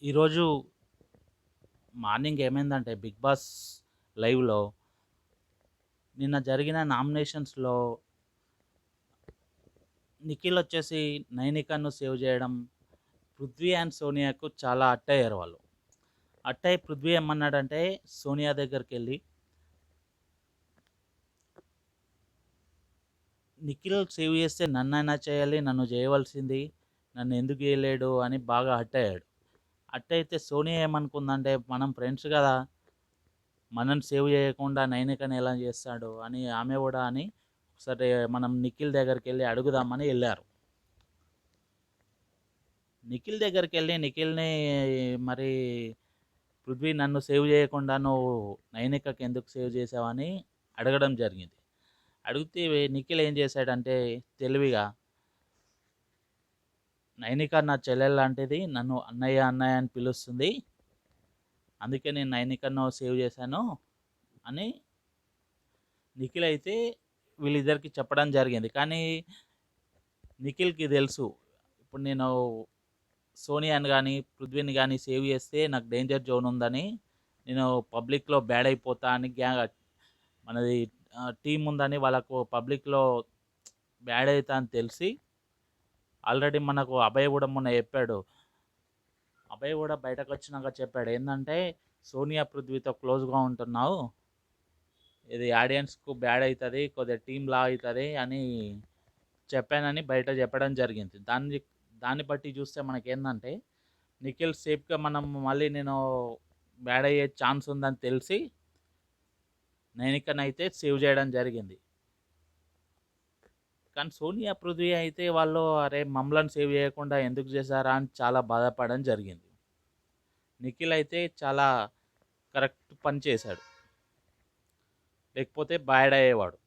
ఈరోజు మార్నింగ్ ఏమైందంటే 'big boss' లైవ్‌లో నిన్న జరిగిన నామినేషన్స్‌లో నిఖిల్ వచ్చేసి నైనికను సేవ్ చేయడం, పృథ్వీ అండ్ సోనియాకు చాలా హర్టయ్యారు వాళ్ళు. హర్టయ్యి పృథ్వీ ఏమన్నాడంటే సోనియా దగ్గరికెళ్ళి, నిఖిల్ సేవ్ చేస్తే నన్నైనా చేయాలి, నన్ను చేయవలసింది, నన్ను ఎందుకు చేయలేడు అని బాగా హర్టయ్యాడు. హర్టయితే సోనియా ఏమనుకుందంటే మనం ఫ్రెండ్స్ కదా, మనని సేవ్ చేయకుండా నైనికని ఎలా చేస్తాడు అని ఆమె కూడా అని సరే మనం నిఖిల్ దగ్గరికి వెళ్ళి అడుగుదామని వెళ్ళారు. నిఖిల్ దగ్గరికి వెళ్ళి నిఖిల్ని మరి పృథ్వీ నన్ను సేవ్ చేయకుండా నువ్వు నైనికకి ఎందుకు సేవ్ చేసావని అడగడం జరిగింది. అడిగితే నిఖిల్ ఏం చేశాడంటే తెలివిగా, నైనిక నా చెల్లెలు లాంటిది, నన్ను అన్నయ్య అన్నయ్య అని పిలుస్తుంది, అందుకే నేను నైనికను సేవ్ చేశాను అని నిఖిల్ అయితే వీళ్ళిద్దరికి చెప్పడం జరిగింది. కానీ నిఖిల్కి తెలుసు, ఇప్పుడు నేను సోనియాని కానీ పృథ్వీని కానీ సేవ్ చేస్తే నాకు డేంజర్ జోన్ ఉందని, నేను పబ్లిక్లో బ్యాడ్ అయిపోతా అని మనది టీం ఉందని వాళ్ళకు పబ్లిక్లో బ్యాడ్ అవుతా అని తెలిసి ఆల్రెడీ మనకు అభయ్ కూడా మొన్న చెప్పాడు. అభయ్ కూడా బయటకు వచ్చినాక చెప్పాడు ఏంటంటే సోనియా పృథ్వీతో క్లోజ్గా ఉంటున్నావు, ఇది ఆడియన్స్కు బ్యాడ్ అవుతుంది, కొద్దిగా టీం లా అవుతుంది అని చెప్పానని బయట చెప్పడం జరిగింది. దాన్ని బట్టి చూస్తే మనకేందంటే నిఖిల్ సేఫ్గా మనం మళ్ళీ నేను బ్యాడ్ అయ్యే ఛాన్స్ ఉందని తెలిసి నైనికనైతే సేవ్ చేయడం జరిగింది. కానీ సోనియా పృథ్వీ అయితే వాళ్ళు అరే మమ్మల్ని సేవ్ చేయకుండా ఎందుకు చేశారా అని చాలా బాధపడడం జరిగింది. నిఖిల్ అయితే చాలా కరెక్ట్ పని చేశాడు, లేకపోతే బ్యాడ్ అయ్యేవాడు.